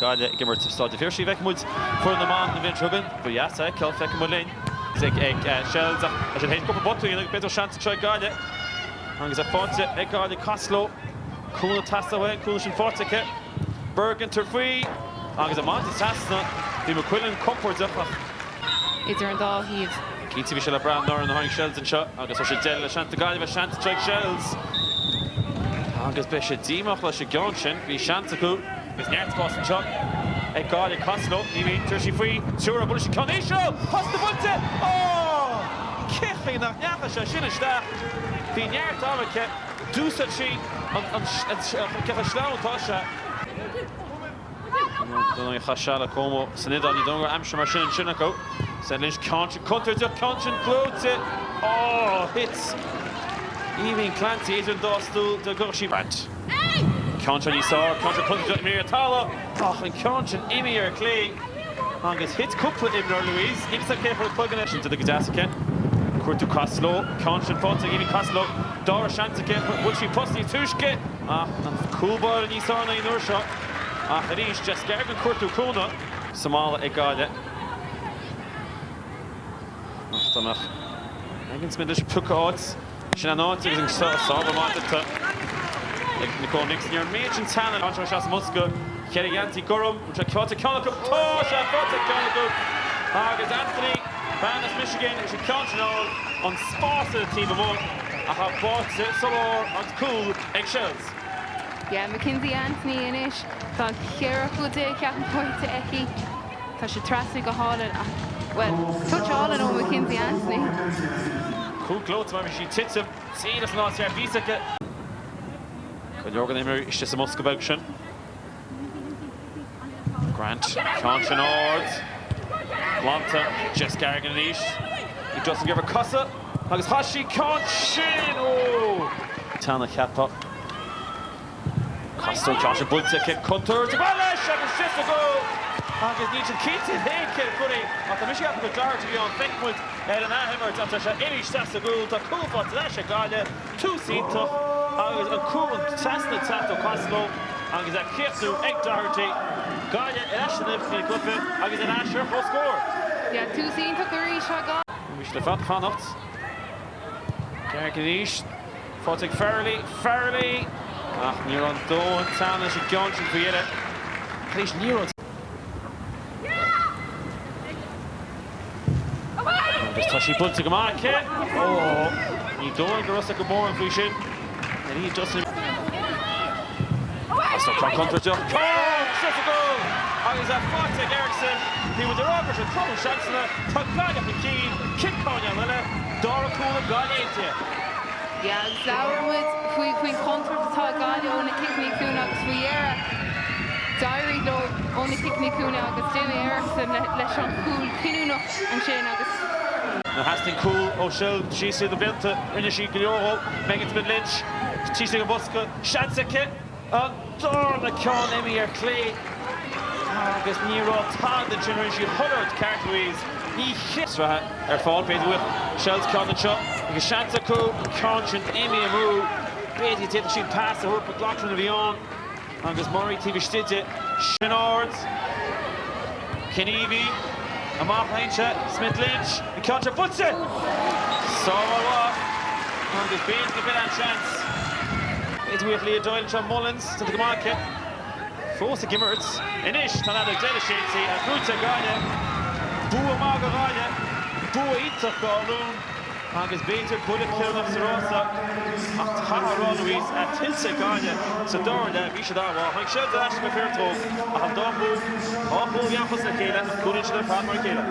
Gáile gimmer stáid fir sí veic muid for na man na vin chugan, but ja, sei kel feic mo lein. Ag Shells a sin héit cúpla botú ina betur chance try Gáile. Agus a fáte ag Gáile Caslo. Cúla tasta bhain, cúla sin fátecha. Bergen tar faoi. Agus a máta tasna. Bhí mo cuileann comfortach. Idir an dá híomh. Cínti bhí se le bran nóir an na haing Shells an seo. Agus a sé déile seanta Gáile bheith seanta try Shells. Agus be sé dímach leis sé gceann sin, bhí seanta acu. Agus neart bás an seo. Ag Gáile Caslo, ní bhí tar sí faoi. Siúr a bula sé Conisio! Pasta bunte! Oh! Cichi nach neacha se sin isteach. Bhí neart ábhace dúsa sí an cecha sláintá se. Dúna cha se le comó san iad ní dongar amsir mar sin sin acu. Sa lins contar de Consin glóte. Oh, hits. Even Clancy is an dóstúil de gur sí bant. Consin ní sá, Consin contar de mí atala. Ach, an Consin imi ar clé. Agus hit cúpla imnar Louise. Igus a céfar plugan sin to the Gadasican. Cuirtú Caslo, Consin fáta imi Caslo. Dára seantacha, bhfuil sí postí túisce. Ach, an cúlbar ní sána in uair seo. Ach, a rís, just gargan cuirtú cúna. Somála ag Gáile. Ach, tamach. Egins mid leis puca áit. Sin an áit agus an sába mátata. Nicole Nixon, you're major talent. Antra Shas Muska, Kerriganti Gurum, which I caught a Conacup, Tosha, Fota Conacup, Agus Anthony, Bannis Michigan, which I can't know on Spórt the team of one. I have bought it so on cool eggshells. Yeah, Mackenzie Anthony in it. Tá Ciara Fudé, Captain Pointe Eki. Tá sé trasig go hálan. Well, touch hálan ó Mackenzie Anthony. Cool clothes, maybe she tits him. See, that's not your visa. Good Jorgen Emery is just a Muska Belgian. Grant, Consin Ord. Blanta, Jess Garrigan East. He doesn't give a cussa. Agus Hashi Consin. Oh! Tana Kappa. Costo Joshua Bunta kick Kuntur to Balish. Agus just a goal. Agus Nietzsche Keaton Hay kid Footy. After Michigan the jar to be on Thinkwood. And Ahimmer after Irish that's the goal. The cool for Tasha Gáile. 2 seat Agus a cool tasna tato Caslo. Agus a Kirtu Egg Doherty. Gáile Ashnif in the Clifford. Agus an Asher for score. Yeah, 2 seat took a reach shot. We should have had Connacht. Garganish. Fotig Farley. Ach, níor an dó Tana sé ceann sin faoire. Please níor agus tá sí bunta go máice. Oh, ní dóin go rusa go mór an faoi sin. And he just Asta try contra Joe. Oh, just a goal. Agus a Fotig Eriksson. He was a Robert and Trouble Chancellor. Tá Gáile Keen. Kick Conya Lille. Dora Coola Gáile into. Yeah, Zowerwood, Queen Contra tá Gáile óna Kicní Cúna agus Fuiera. Diary lo óna Kicní Cúna agus Jimmy Eriksson leis an cool cinúna an sin agus. Na hasting cool O'Shell, she's the Benta, Rinnishi Gilioro, Megan Smith Lynch, Tisha Buska, Shanseke, and Dorna Con Emmy or Clay. Agus Nero Todd the generation Hullard Cartways. He hits her fall paid with Shells Con the shot. Agus Shantaku, Conchant, Amy Amu, Betty did she pass the hook with Lockton of Vion. Agus Murray TV Stidge, Shinard, Kenevi, Amar Heincha, Smith Lynch, and Contra Butze. So what? Agus Bain to the bit of chance. It's with Leah Doyle and Sean Mullins to the market. Force Gimmerts, Inish, Tanada Delishancy, and Bruta Gáile, Bua Marga Gáile, Buaicphointí Galway. Agus Beter put it kill of Sarosa. Ach Tahara Louise at Tilse Gáile. So Dorda, Vishadawa, Hank Shelter Ashton Fairtalk. I have done both. All full Yampus Nakela, Kudish the Fatmar Kela.